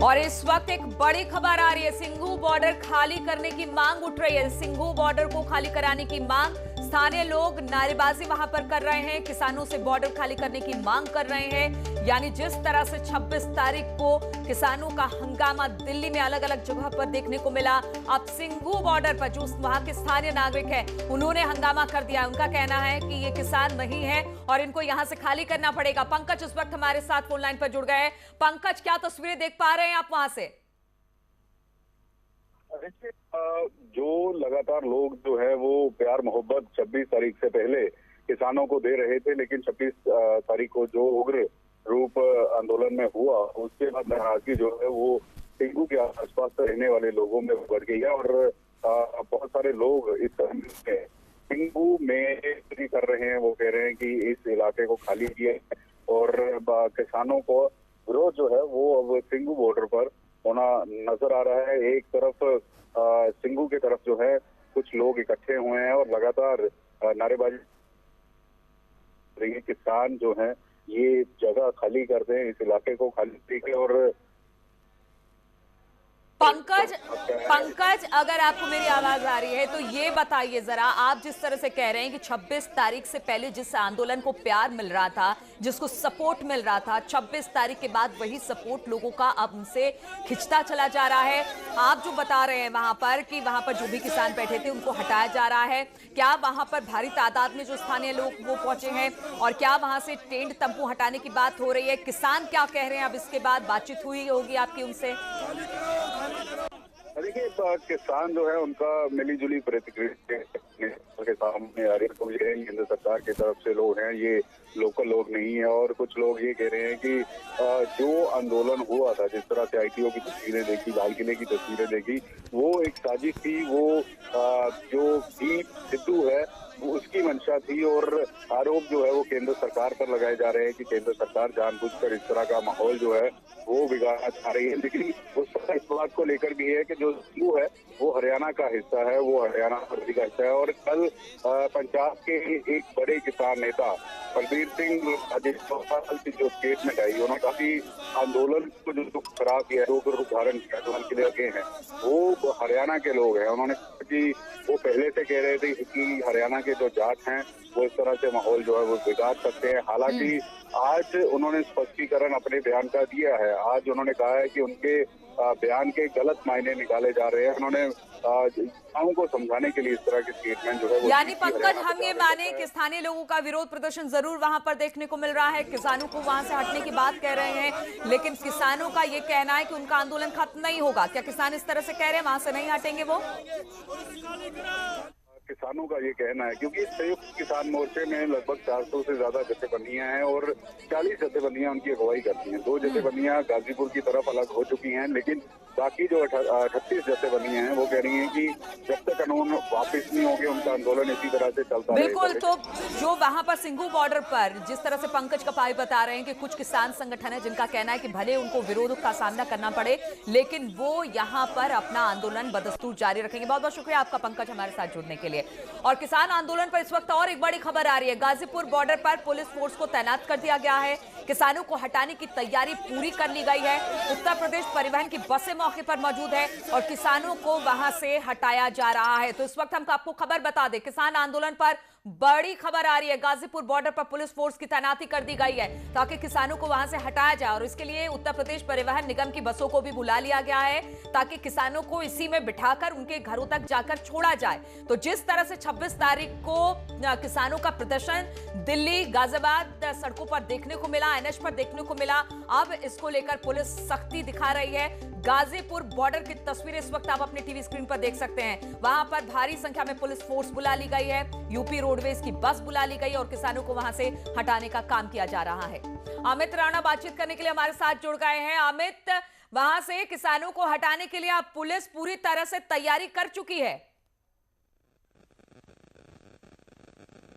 और इस वक्त एक बड़ी खबर आ रही है। सिंघू बॉर्डर खाली करने की मांग उठ रही है। सिंघू बॉर्डर को खाली कराने की मांग, स्थानीय लोग नारेबाजी वहां पर कर रहे हैं, किसानों से बॉर्डर खाली करने की मांग कर रहे हैं। यानी जिस तरह से 26 तारीख को किसानों का हंगामा दिल्ली में अलग अलग जगह पर देखने को मिला, अब सिंघू बॉर्डर पर जो वहां के स्थानीय नागरिक हैं उन्होंने हंगामा कर दिया। उनका कहना है कि ये किसान नहीं है और इनको यहां से खाली करना पड़ेगा। पंकज इस वक्त हमारे साथ फोन लाइन पर जुड़ गए हैं। पंकज, क्या तस्वीरें देख पा रहे हैं आप वहां से? जो लगातार लोग जो है वो प्यार मोहब्बत 26 तारीख से पहले किसानों को दे रहे थे, लेकिन 26 तारीख को जो उग्र रूप आंदोलन में हुआ उसके बाद नाराजगी जो है वो सिंघू के आसपास रहने वाले लोगों में बढ़ गई है। और बहुत सारे लोग इस सिंघू में कर रहे हैं। वो कह रहे हैं कि इस इलाके को खाली किया और किसानों को विरोध जो है वो अब सिंघू बॉर्डर पर होना नजर आ रहा है। एक तरफ सिंघू की तरफ जो है कुछ लोग इकट्ठे हुए हैं और लगातार नारेबाजी, किसान जो हैं ये जगह खाली कर दें, इस इलाके को खाली करें। और पंकज, अगर आपको मेरी आवाज आ रही है तो ये बताइए जरा, आप जिस तरह से कह रहे हैं कि 26 तारीख से पहले जिस आंदोलन को प्यार मिल रहा था, जिसको सपोर्ट मिल रहा था, 26 तारीख के बाद वही सपोर्ट लोगों का अब उनसे खिंचता चला जा रहा है। आप जो बता रहे हैं वहां पर कि वहां पर जो भी किसान बैठे थे उनको हटाया जा रहा है, क्या वहां पर भारी तादाद में जो स्थानीय लोग वो पहुंचे हैं और क्या वहां से टेंट तंबू हटाने की बात हो रही है? किसान क्या कह रहे हैं? अब इसके बाद बातचीत हुई होगी आपकी उनसे? देखिए, किसान जो है उनका मिली जुली प्रतिक्रिया के सामने आ रही है। तो ये केंद्र सरकार की तरफ से लोग हैं, ये लोकल लोग नहीं है। और कुछ लोग ये कह रहे हैं कि जो आंदोलन हुआ था, जिस तरह से आईटीओ की तस्वीरें देखी, लाल किले की तस्वीरें देखी, वो एक साजिश थी। वो जो दीप सिद्धू है वो उसकी मंशा थी। और आरोप जो है वो केंद्र सरकार पर लगाए जा रहे हैं कि केंद्र सरकार जानबूझकर इस तरह का माहौल जो है वो बिगाड़ना चाह रही है। लेकिन उसका इस बात को लेकर भी है कि जो सिंघू है वो हरियाणा का हिस्सा है, वो हरियाणा प्रदेश का हिस्सा है। और कल पंजाब के एक बड़े किसान नेता बलबीर सिंह राजेश की जो स्टेटमेंट आई, उन्होंने काफी आंदोलन को जो खराब किया, जो उदाहरण किया जो उनके लिए हैं वो हरियाणा के लोग हैं। उन्होंने कि वो पहले से कह रहे थे कि हरियाणा के जो जाट हैं वो इस तरह से माहौल जो है वो बिगाड़ सकते हैं। हालांकि आज उन्होंने स्पष्टीकरण अपने बयान का दिया है। आज उन्होंने कहा है कि उनके बयान के गलत मायने निकाले जा रहे हैं। उन्होंने किसानों को समझाने के लिए इस तरह के स्टेटमेंट जो है वो, यानी पंकज, हम ये माने कि स्थानीय लोगों का विरोध प्रदर्शन जरूर वहां पर देखने को मिल रहा है, किसानों को वहां से हटने की बात कह रहे हैं, लेकिन किसानों का ये कहना है कि उनका आंदोलन खत्म नहीं होगा। क्या किसान इस तरह से कह रहे हैं वहां से नहीं हटेंगे वो? किसानों का ये कहना है, क्योंकि संयुक्त किसान मोर्चे में लगभग 400 से ज्यादा जथेबंदियां हैं और 40 जथेबंदियां उनकी अगुवाई करती हैं। 2 जथेबंदियां गाजीपुर की तरफ अलग हो चुकी हैं, लेकिन बाकी जो 38 जथेबंदियां हैं वो कह रही हैं कि जब तक कानून वापस नहीं होंगे उनका आंदोलन इसी तरह से चलता रहेगा। बिल्कुल। तो जो वहां पर सिंघू बॉर्डर पर जिस तरह से पंकज कपाई बता रहे हैं कि कुछ किसान संगठन है जिनका कहना है कि भले उनको विरोध का सामना करना पड़े लेकिन वो यहाँ पर अपना आंदोलन बदस्तूर जारी रखेंगे। बहुत बहुत शुक्रिया आपका पंकज हमारे साथ जुड़ने के लिए। और किसान आंदोलन पर इस वक्त और एक बड़ी खबर आ रही है। गाजीपुर बॉर्डर पर पुलिस फोर्स को तैनात कर दिया गया है। किसानों को हटाने की तैयारी पूरी कर ली गई है। उत्तर प्रदेश परिवहन की बसें मौके पर मौजूद है और किसानों को वहां से हटाया जा रहा है। तो इस वक्त हम आपको खबर बता दें, किसान आंदोलन पर बड़ी खबर आ रही है। गाजीपुर बॉर्डर पर पुलिस फोर्स की तैनाती कर दी गई है ताकि किसानों को वहां से हटाया जाए और इसके लिए उत्तर प्रदेश परिवहन निगम की बसों को भी बुला लिया गया है ताकि किसानों को इसी में बिठाकर उनके घरों तक जाकर छोड़ा जाए। तो जिस तरह से 26 तारीख को किसानों का प्रदर्शन दिल्ली, गाजियाबाद सड़कों पर देखने को मिला, एनएच पर देखने को मिला, अब इसको लेकर पुलिस सख्ती दिखा रही है। गाजीपुर बॉर्डर की तस्वीरें इस वक्त आप अपने टीवी स्क्रीन पर देख सकते हैं। वहां पर भारी संख्या में पुलिस फोर्स बुला ली गई है, यूपी रोडवेज की बस बुला ली गई और किसानों को वहां से हटाने का काम किया जा रहा है। अमित राणा बातचीत करने के लिए हमारे साथ जुड़ गए हैं। अमित, वहां से किसानों को हटाने के लिए अब पुलिस पूरी तरह से तैयारी कर चुकी है।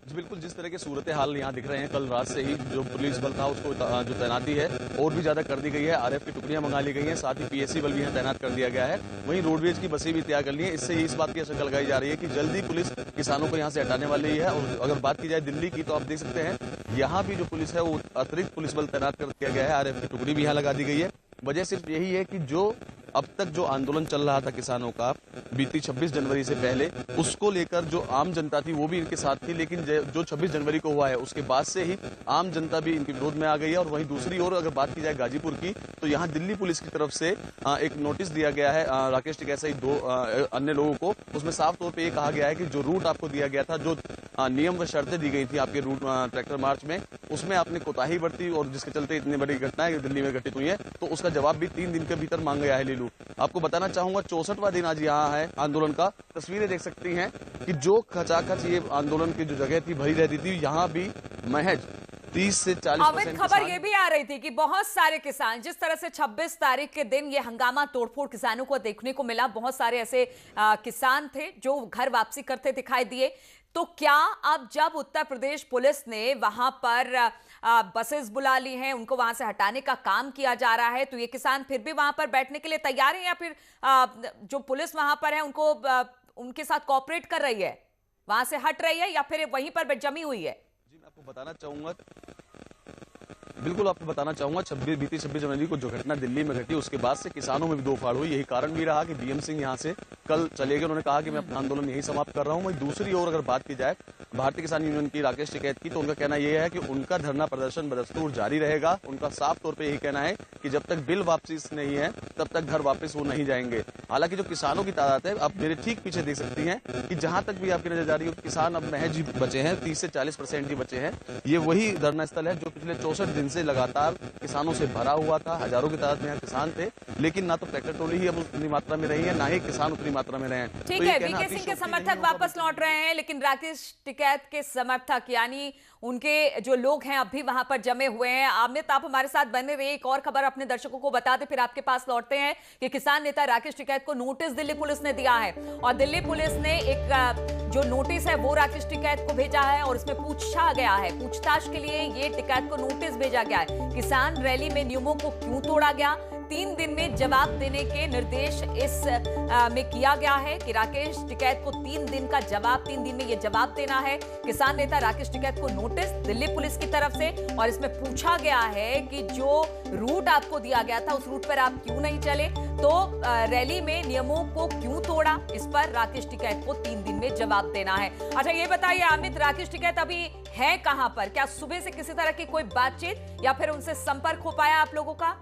बिल्कुल, जिस तरह के सूरत हाल यहाँ दिख रहे हैं, कल रात से ही जो पुलिस बल था उसको जो तैनाती है और भी ज्यादा कर दी गई है। आरएफ की टुकड़ियां मंगा ली गई हैं, साथ ही पीएससी बल भी यहाँ तैनात कर दिया गया है। वहीं रोडवेज की बसें भी तैयार कर ली है। इससे इस बात की आशंका लगाई जा रही है कि जल्दी पुलिस किसानों को यहाँ से हटाने वाली है। और अगर बात की जाए दिल्ली की, तो आप देख सकते हैं यहाँ भी जो पुलिस है वो अतिरिक्त पुलिस बल तैनात कर दिया गया है। आरएफ की टुकड़ी भी यहाँ लगा दी गई है। वजह सिर्फ यही है कि जो अब तक जो आंदोलन चल रहा था किसानों का बीती 26 जनवरी से पहले, उसको लेकर जो आम जनता थी वो भी इनके साथ थी, लेकिन जो 26 जनवरी को हुआ है उसके बाद से ही आम जनता भी इनके विरोध में आ गई है। और वहीं दूसरी ओर अगर बात की जाए गाजीपुर की, तो यहाँ दिल्ली पुलिस की तरफ से एक नोटिस दिया गया है राकेश टिकैत सहित 2 अन्य लोगों को। उसमें साफ तौर पर यह कहा गया है कि जो रूट आपको दिया गया था, जो नियम व शर्तें दी गई थी आपके रूट ट्रैक्टर मार्च में, उसमें आपने कोताही बरती और जिसके चलते इतनी बड़ी घटनाएं दिल्ली में घटित हुई है, तो उसका जवाब भी 3 दिन के भीतर मांग गया है लीलू। आपको बताना चाहूंगा 64वां दिन आज यहाँ है आंदोलन का। तस्वीरें देख सकती हैं कि जो खचाखच ये आंदोलन की जो जगह थी भरी रहती थी, यहाँ भी महज 30 से 40% अमित, खबर ये भी आ रही थी कि बहुत सारे किसान, जिस तरह से 26 तारीख के दिन ये हंगामा तोड़फोड़ किसानों को देखने को मिला, बहुत सारे ऐसे किसान थे जो घर वापसी करते दिखाई दिए। तो क्या अब जब उत्तर प्रदेश पुलिस ने वहां पर बसेस बुला ली हैं, उनको वहां से हटाने का काम किया जा रहा है, तो ये किसान फिर भी वहां पर बैठने के लिए तैयार हैं, या फिर जो पुलिस वहां पर है उनको उनके साथ कोऑपरेट कर रही है, वहां से हट रही है, या फिर वहीं पर जमी हुई है? जी, मैं आपको बताना चाहूंगा, बिल्कुल आपको बताना चाहूंगा, बीती 26 जनवरी को जो घटना दिल्ली में घटी उसके बाद से किसानों में भी 2 फाड़ हुई। यही कारण भी रहा कि बीएम सिंह यहां से कल चले गए। उन्होंने कहा कि मैं अपना आंदोलन यही समाप्त कर रहा हूं। वहीं दूसरी ओर अगर बात की जाए भारतीय किसान यूनियन की राकेश टिकैत की, तो उनका कहना यह है कि उनका धरना प्रदर्शन बदस्तूर जारी रहेगा। उनका साफ तौर पर यही कहना है कि जब तक बिल वापसी नहीं है तब तक घर वापस वो नहीं जाएंगे। हालांकि जो किसानों की तादाद है, आप मेरे ठीक पीछे देख सकती हैं कि जहां तक भी आपकी नजर जा रही है, किसान अब महज ही बचे हैं, 30 से 40% ही बचे हैं। ये वही धरना स्थल है जो पिछले 64 दिन से लगातार किसानों से भरा हुआ था। हजारों की तादाद में यहाँ किसान थे, लेकिन ना तो ट्रैक्टर ट्रॉली ही अब उतनी मात्रा में रही है, ना ही किसान उतनी मात्रा में रहे हैं। ठीक है, वीके सिंह के समर्थक वापस लौट रहे हैं, लेकिन राकेश टिकैत के समर्थक यानी उनके जो लोग हैं अब भी वहां पर जमे हुए हैं। अमित, आप हमारे साथ बने रहिए, एक और खबर अपने दर्शकों को बता दें, फिर आपके पास लौटते हैं कि किसान नेता राकेश टिकैत को नोटिस दिल्ली पुलिस ने दिया है, और दिल्ली पुलिस ने एक जो नोटिस है वो राकेश टिकैत को भेजा है, और इसमें पूछा गया है, पूछताछ के लिए ये टिकैत को नोटिस भेजा गया है। किसान रैली में नियमों को क्यों तोड़ा गया, 3 दिन में जवाब देने के निर्देश इस में किया गया है कि राकेश टिकैत को 3 दिन का जवाब, 3 दिन में यह जवाब देना है। किसान नेता राकेश टिकैत को नोटिस दिल्ली पुलिस की तरफ से, और इसमें पूछा गया है कि जो रूट आपको दिया गया था उस रूट पर आप क्यों नहीं चले, तो रैली में नियमों को क्यों तोड़ा, इस पर राकेश टिकैत को 3 दिन में जवाब देना है। अच्छा, ये बताइए अमित, राकेश टिकैत अभी है कहां पर? क्या सुबह से किसी तरह की कोई बातचीत या फिर उनसे संपर्क हो पाया आप लोगों का?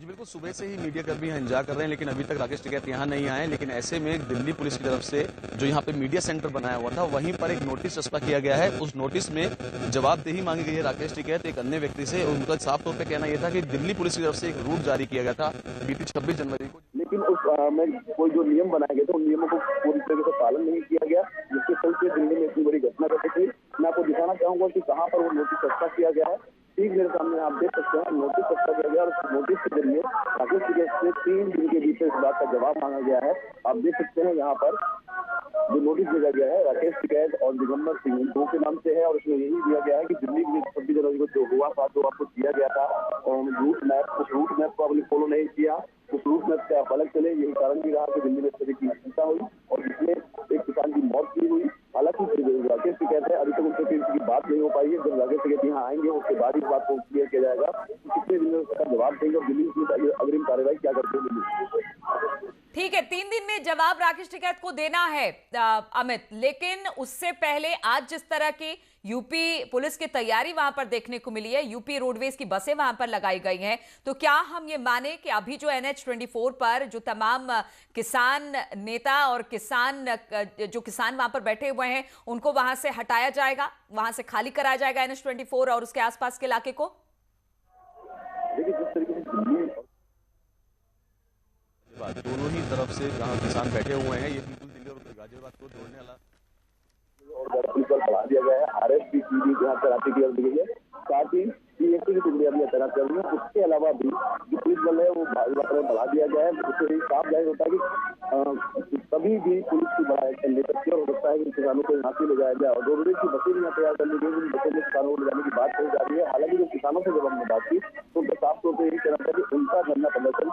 जी बिल्कुल, सुबह से ही मीडिया कर्मी यहाँ इंतजार कर रहे हैं, लेकिन अभी तक राकेश टिकैत यहाँ नहीं आए। लेकिन ऐसे में दिल्ली पुलिस की तरफ से जो यहाँ पे मीडिया सेंटर बनाया हुआ था, वहीं पर एक नोटिस चस्पा किया गया है। उस नोटिस में जवाबदेही मांगी गई है राकेश टिकैत एक अन्य व्यक्ति से। उनका साफ तौर पर कहना यह था कि दिल्ली पुलिस की तरफ से एक रूट जारी किया गया था बीती 26 जनवरी को, लेकिन उसमें कोई जो नियम बनाए गए थे उन नियमों को पूरी तरीके से पालन नहीं किया गया, जिसके चलते दिल्ली में इतनी बड़ी घटना घटी थी। मैं आपको दिखाना चाहूंगा कि कहाँ पर वो नोटिस चस्पा किया गया है। ठीक मेरे सामने आप देख सकते हैं, नोटिस चस्पा किया गया, और उस नोटिस के जरिए राकेश टिकैत से 3 दिन के भीतर इस बात का जवाब मांगा गया है। आप देख सकते हैं यहाँ पर जो नोटिस भेजा गया है राकेश टिकैत और दिगंबर सिंह 2 के नाम से है, और उसमें यही दिया गया है कि दिल्ली में 26 जनवरी को जो हुआ था, जो आपको दिया गया था, और उस रूट मैप को आपने फॉलो नहीं किया, उस रूट मैप से आप अलग चले। यही कारण भी रहा कि दिल्ली में इस तरह की हिंसा हुई और जिसमें एक किसान की मौत भी हुई। हालांकि राकेश टिकैत है, अभी तक उनसे किसी की बात नहीं हो पाई है। जब राकेश टिकैत यहाँ आएंगे उसके बाद इस बात को क्लियर किया जाएगा कितने दिन में उसका जवाब देंगे और दिल्ली की अग्रिम कार्रवाई क्या करते हैं। ठीक है, 3 दिन में जवाब राकेश टिकैत को देना है अमित, लेकिन उससे पहले आज जिस तरह की यूपी पुलिस की तैयारी वहां पर देखने को मिली है, यूपी रोडवेज की बसें वहां पर लगाई गई हैं, तो क्या हम ये माने कि अभी जो NH-24 पर जो तमाम किसान नेता और किसान वहां पर बैठे हुए हैं उनको वहां से हटाया जाएगा, वहां से खाली कराया जाएगा NH-24 और उसके आसपास के इलाके को? देखिए, जिस तरीके से दोनों ही तरफ से जहां किसान बैठे हुए हैं, ये बिल्कुल दिल्ली और गाजियाबाद को जोड़ने वाला और पुलिस बल बढ़ा दिया गया है। RSP की भी यहाँ तैनाती की दी गई है, साथ ही PFC की टुकड़ियां भी तैनात कर रही है। उसके अलावा भी जो पुलिस बल है वो बढ़ा दिया गया है। उससे साफ जाहिर होता है कि कभी भी पुलिस की बड़ा एक्शन ले सकती है और हो सकता है कि किसानों को यहाँ से ले जाया जाए। और रोडवेज की बसें भी यहाँ तैयार कर ली गई, उन बसों में किसानों को ले जाने की बात कही जा रही है। हालांकि जब किसानों से जब हमने बात की तो उनका साफ तौर पर यही कहना था कि उनका धरना प्रदर्शन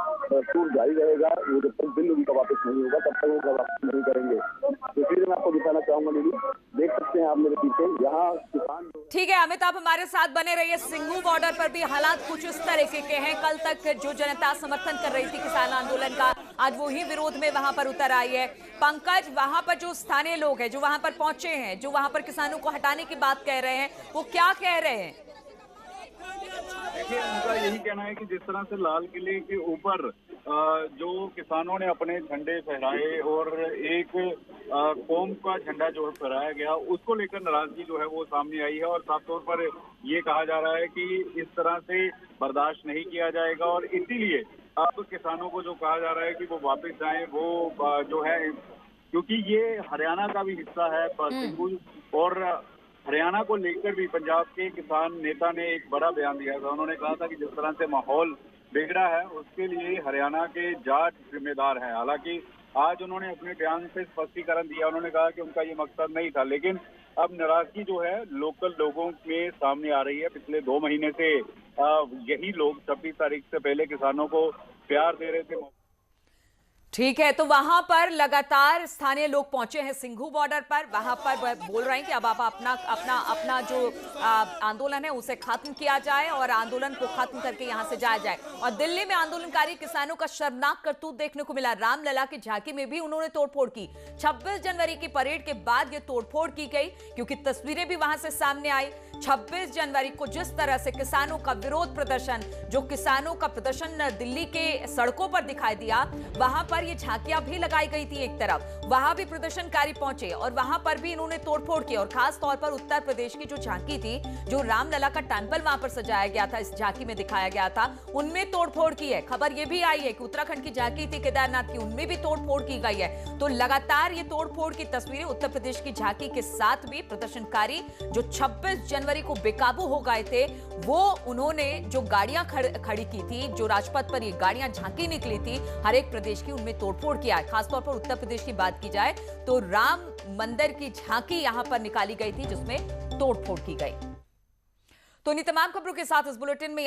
जारी रहेगा, वो जब तक बिल उनका वापस नहीं होगा तब तक वो घर वापस नहीं करेंगे। तो फिर मैं आपको दिखाना चाहूंगा, देख सकते हैं आप मेरे पीछे, यहाँ किसान जो ठीक है अमित, आप हमारे साथ बने रहिए। सिंघू बॉर्डर पर भी हालात कुछ इस तरीके के हैं। कल तक जो जनता समर्थन कर रही थी किसान आंदोलन का, आज वो ही विरोध में वहां पर उतर आई है। पंकज, वहां पर जो स्थानीय लोग हैं जो वहां पर पहुंचे हैं, जो वहां पर किसानों को हटाने की बात कह रहे हैं, वो क्या कह रहे हैं? देखिए, उनका यही कहना है कि जिस तरह से लाल किले के ऊपर जो किसानों ने अपने झंडे फहराए और एक कौम का झंडा जो है फहराया गया, उसको लेकर नाराजगी जो है वो सामने आई है। और साफ तौर पर ये कहा जा रहा है कि इस तरह से बर्दाश्त नहीं किया जाएगा और इसीलिए अब किसानों को जो कहा जा रहा है कि वो वापस जाएं, वो जो है, क्योंकि ये हरियाणा का भी हिस्सा है सिंघू, और हरियाणा को लेकर भी पंजाब के किसान नेता ने एक बड़ा बयान दिया था। उन्होंने कहा था कि जिस तरह से माहौल बिगड़ा है उसके लिए हरियाणा के जाट जिम्मेदार हैं। हालांकि आज उन्होंने अपने बयान से स्पष्टीकरण दिया। उन्होंने कहा कि उनका ये मकसद नहीं था, लेकिन अब नाराजगी जो है लोकल लोगों में सामने आ रही है। पिछले 2 महीने से यही लोग 26 तारीख से पहले किसानों को प्यार दे रहे थे। ठीक है, तो वहां पर लगातार स्थानीय लोग पहुंचे हैं सिंघू बॉर्डर पर। वहां पर बोल रहे हैं कि अब आप अपना जो आंदोलन है उसे खत्म किया जाए और आंदोलन को खत्म करके यहां से जाया जाए। और दिल्ली में आंदोलनकारी किसानों का शर्मनाक करतूत देखने को मिला। रामलला की झांकी में भी उन्होंने तोड़फोड़ की। 26 जनवरी की परेड के बाद ये तोड़फोड़ की गई, क्योंकि तस्वीरें भी वहां से सामने आई। 26 जनवरी को जिस तरह से किसानों का विरोध प्रदर्शन, जो किसानों का प्रदर्शन दिल्ली के सड़कों पर दिखाई दिया, वहां पर ये झांकियां भी लगाई गई थी। एक तरफ वहां भी प्रदर्शनकारी पहुंचे और वहां पर भी इन्होंने तोड़फोड़ की। और खास तौर पर उत्तर प्रदेश की जो झांकी थी, जो रामलला का टेंपल वहां पर सजाया गया था, इस झांकी में दिखाया गया था, उनमें तोड़फोड़ की है। खबर यह भी आई है कि उत्तराखंड की झांकी थी केदारनाथ की, उनमें भी तोड़फोड़ की गई है। तो लगातार ये तोड़फोड़ की तस्वीरें उत्तर प्रदेश की झांकी के साथ भी प्रदर्शनकारी जो 26 जनवरी को बेकाबू हो गए थे, वो उन्होंने जो गाड़ियां खड़ी की थी, जो राजपथ पर ये गाड़ियां झांकी निकली थी हर एक प्रदेश की, उनमें तोड़फोड़ किया है। खासतौर पर उत्तर प्रदेश की बात की जाए तो राम मंदिर की झांकी यहां पर निकाली गई थी जिसमें तोड़फोड़ की गई। तो इन तमाम खबरों के साथ इस बुलेटिन में